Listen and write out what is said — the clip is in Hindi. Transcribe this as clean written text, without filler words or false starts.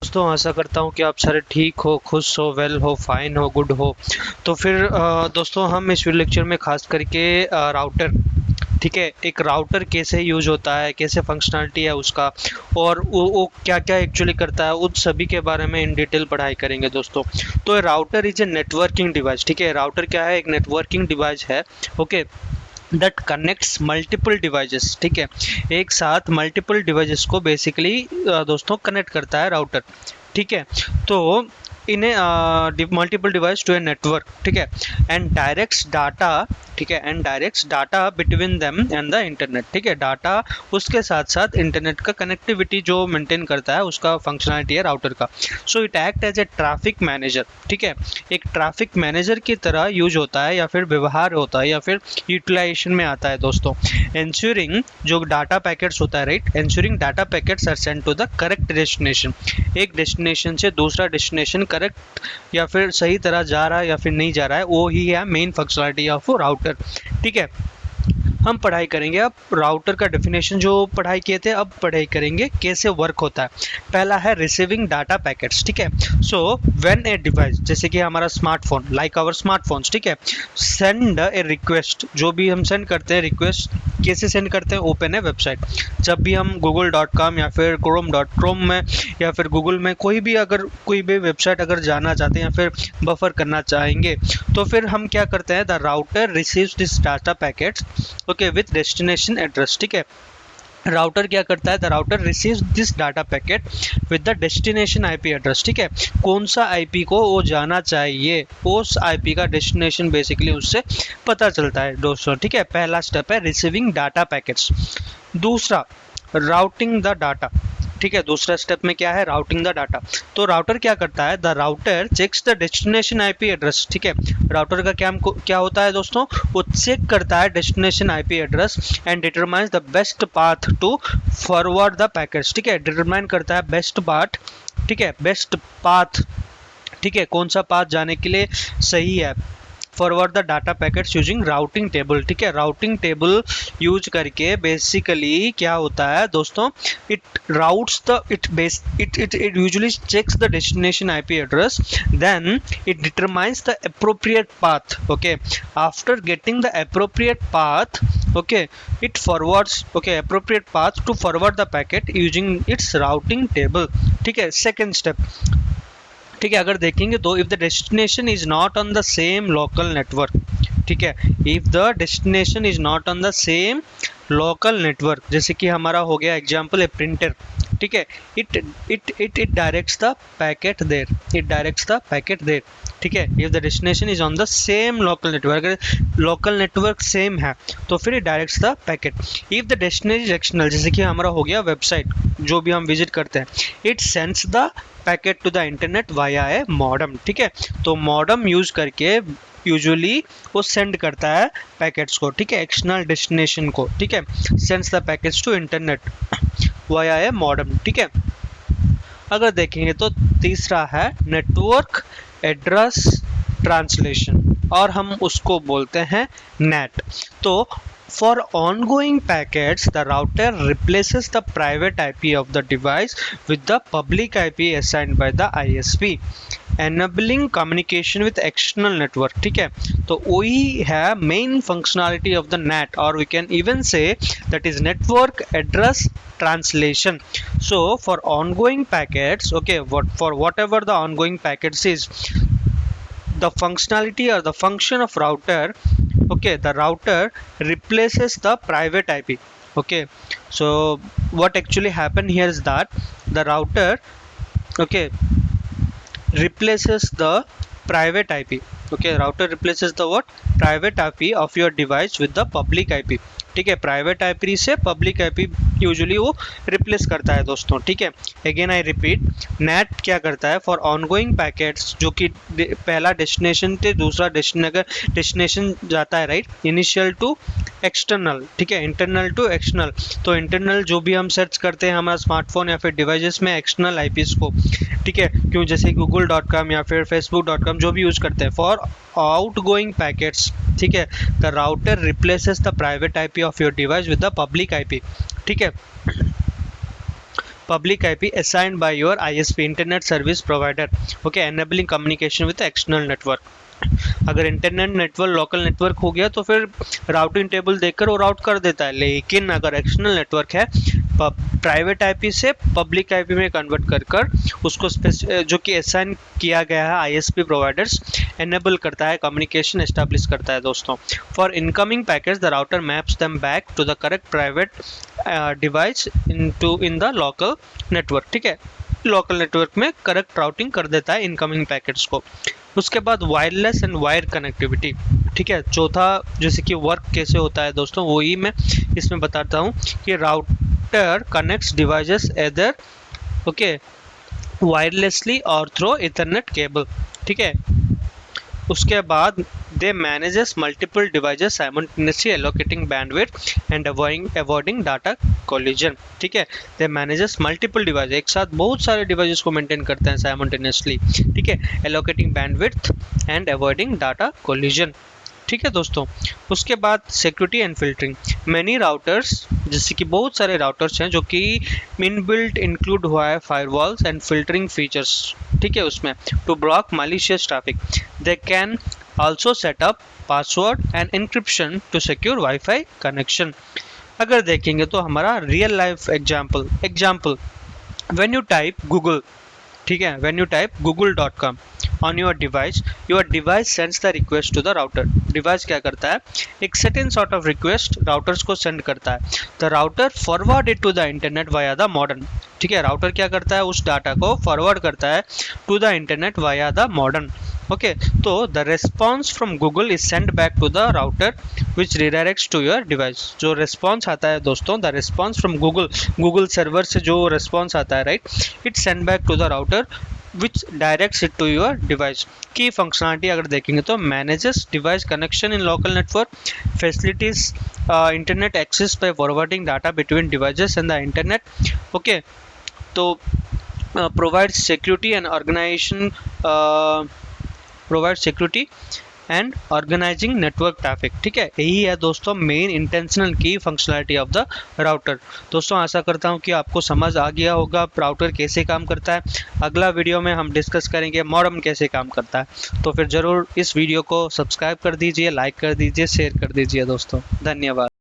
दोस्तों आशा करता हूँ कि आप सारे ठीक हो, खुश हो, वेल हो, फाइन हो, गुड हो। तो फिर दोस्तों हम इस वीडियो लेक्चर में खास करके राउटर, ठीक है, एक राउटर कैसे यूज होता है, कैसे फंक्शनलिटी है उसका, और वो क्या क्या एक्चुअली करता है, उन सभी के बारे में इन डिटेल पढ़ाई करेंगे दोस्तों। तो router is a networking device, ठीक है। राउटर क्या है? एक नेटवर्किंग डिवाइस है, okay, that connects multiple devices, ठीक है। एक साथ मल्टीपल डिवाइसेस को बेसिकली दोस्तों कनेक्ट करता है राउटर, ठीक है। तो इन multiple device to a network, ठीक है, एंड डायरेक्ट्स डाटा, ठीक है, and directs data between them and the internet, ठीक है। डाटा उसके साथ साथ इंटरनेट का कनेक्टिविटी जो मेंटेन करता है, उसका फंक्शनलिटी है राउटर का। So it act as a traffic manager, ठीक है, एक ट्रैफिक मैनेजर की तरह यूज होता है या फिर व्यवहार होता है या फिर यूटिलाइजेशन में आता है दोस्तों। एंश्योरिंग जो डाटा पैकेट्स होता है, right, ensuring data packets are send to the correct destination. एक डेस्टिनेशन से दूसरा डेस्टिनेशन करेक्ट या फिर सही तरह जा रहा है या फिर नहीं जा रहा है, वो ही है मेन फंक्शनलिटी ऑफ राउटर, ठीक है। हम पढ़ाई करेंगे अब राउटर का डेफिनेशन, जो पढ़ाई किए थे अब पढ़ाई करेंगे कैसे वर्क होता है। पहला है रिसीविंग डाटा पैकेट्स, ठीक है। सो व्हेन ए डिवाइस, जैसे कि हमारा स्मार्टफोन, लाइक आवर स्मार्टफोन्स, ठीक है, सेंड ए रिक्वेस्ट, जो भी हम सेंड करते हैं रिक्वेस्ट कैसे सेंड करते हैं? ओपन है वेबसाइट। जब भी हम google.com या फिर chrome में या फिर गूगल में कोई भी वेबसाइट अगर जाना चाहते हैं या फिर बफर करना चाहेंगे, तो फिर हम क्या करते हैं? The router receives this data packets, okay, with destination address, ठीक है। राउटर क्या करता है? The router receives this data packet with the destination IP address, ठीक है। कौन सा आईपी को वो जाना चाहिए, उस आईपी का डेस्टिनेशन बेसिकली उससे पता चलता है दोस्तों, ठीक है। पहला स्टेप है रिसीविंग डाटा पैकेट्स। दूसरा राउटिंग द डाटा, ठीक है। दूसरा स्टेप में क्या है? Routing the data. तो राउटर क्या करता है? The router checks the destination IP address, ठीक है। राउटर का क्या होता है दोस्तों? वो चेक करता है destination IP address and determines the best path to forward the packets, ठीक है। डिटरमाइन करता है बेस्ट पाथ, ठीक है, बेस्ट पाथ, ठीक है, कौन सा पाथ जाने के लिए सही है। Forward the data packets using routing table, ठीक है। राउटिंग टेबल यूज करके बेसिकली क्या होता है दोस्तों? It routes the it usually checks the destination IP address, then it determines the appropriate path, okay. After getting the appropriate path, okay, it forwards, okay, appropriate path to forward the packet using its routing table, ठीक है। सेकेंड स्टेप, ठीक है, अगर देखेंगे तो if the destination is not on the same local network, ठीक है, if the destination is not on the same local network, जैसे कि हमारा हो गया एग्जांपल ए प्रिंटर, ठीक है, it directs the packet there, it directs the packet there, ठीक है। If the destination is on the same local network, अगर लोकल नेटवर्क सेम है तो फिर it directs the packet. If the destination is external, जैसे कि हमारा हो गया वेबसाइट जो भी हम विजिट करते हैं, it sends the packet to the internet via a modem, ठीक है। तो मॉडम यूज करके यूजुअली वो सेंड करता है पैकेट्स को, ठीक है, एक्सटर्नल डेस्टिनेशन को, ठीक है, sends the packets to internet via a modem, ठीक है। अगर देखेंगे तो तीसरा है नेटवर्क एड्रेस ट्रांसलेशन, और हम उसको बोलते हैं नेट। तो for ongoing packets, the router replaces the private IP of the device with the public IP assigned by the ISP, enabling communication with external network, ठीक है। तो वही है main functionality of the NAT, or we can even say that is network address translation. So for ongoing packets, okay, for whatever the ongoing packets is, the functionality or the function of router, okay, the router replaces the private IP, okay. So what actually happened here is that the router, okay, replaces the private IP, okay, router replaces the what? Private IP of your device with the public IP, ठीक है। प्राइवेट आईपी से पब्लिक आईपी यूजुअली वो रिप्लेस करता है दोस्तों, ठीक है। अगेन आई रिपीट, नेट क्या करता है? फॉर ऑनगोइंग पैकेट्स, जो कि पहला डेस्टिनेशन से दूसरा डेस्टिनेशन जाता है, राइट, इनिशियल टू एक्सटर्नल, ठीक है, इंटरनल टू एक्सटर्नल। तो इंटरनल जो भी हम सर्च करते हैं हमारा स्मार्टफोन या फिर डिवाइसेस में एक्सटर्नल आईपीस को, ठीक है, क्यों, जैसे google.com या फिर facebook.com जो भी यूज करते हैं फॉर आउटगोइंग पैकेट्स, ठीक है, the router replaces the private IP of your device with the public IP, ठीक है। public IP assigned by your ISP, internet service provider, okay, enabling communication with the external network. अगर इंटरनेट नेटवर्क लोकल नेटवर्क हो गया तो फिर राउटिंग टेबल देखकर वो राउट कर देता है, लेकिन अगर एक्सटर्नल नेटवर्क है प्राइवेट आईपी से पब्लिक आईपी में कन्वर्ट कर कर उसको जो कि असाइन किया गया है आईएसपी प्रोवाइडर्स एनेबल करता है, कम्युनिकेशन एस्टैब्लिश करता है दोस्तों। For incoming packets the router maps them back to the correct private device in the local network, ठीक है, लोकल नेटवर्क में करेक्ट राउटिंग कर देता है इनकमिंग पैकेट्स को। उसके बाद वायरलेस एंड वायर कनेक्टिविटी, ठीक है, चौथा जैसे कि वर्क कैसे होता है दोस्तों वही मैं इसमें बताता हूँ कि router connects devices either okay wirelessly और थ्रू इथरनेट केबल, ठीक है। उसके बाद they manages multiple devices simultaneously allocating bandwidth and avoiding data collision, ठीक है। दे मैनेजेस मल्टीपल डिवाइस, एक साथ बहुत सारे डिवाइसेस को मेंटेन करते हैं साइमल्टेनियसली, ठीक है, allocating bandwidth and avoiding data collision, ठीक है दोस्तों। उसके बाद security and filtering, many routers जैसे कि बहुत सारे राउटर्स हैं जो कि इनबिल्ट इंक्लूड हुआ है फायरवॉल्स एंड फिल्टरिंग फीचर्स, ठीक है, उसमें to block malicious traffic. They can also set up password and encryption to secure wifi connection. अगर देखेंगे तो हमारा real life example when you type Google, ठीक है, when you type google.com on your device sends the request to the router। Device क्या करता है, एक certain sort of request routers को सेंड करता है, the router forward it to the internet via the modem, ठीक है, राउटर क्या करता है उस डाटा को फॉरवर्ड करता है to the internet via the modern, okay. तो the response from Google is send back to the router which redirects to your device. जो रिस्पॉन्स आता है दोस्तों, the response from Google server से जो रिस्पॉन्स आता है, right, it send back to the router which directs it to your device. की फंक्शनलिटी अगर देखेंगे तो manages device connection in local network, facilities internet access bye forwarding data between devices and the internet, okay. तो provides security and organizing network traffic, ठीक है। यही है दोस्तों मेन इंटेंशनल की फंक्शनलिटी ऑफ द राउटर। दोस्तों आशा करता हूँ कि आपको समझ आ गया होगा राउटर कैसे काम करता है। अगला वीडियो में हम डिस्कस करेंगे मॉडेम कैसे काम करता है। तो फिर ज़रूर इस वीडियो को सब्सक्राइब कर दीजिए, लाइक कर दीजिए, शेयर कर दीजिए दोस्तों। धन्यवाद।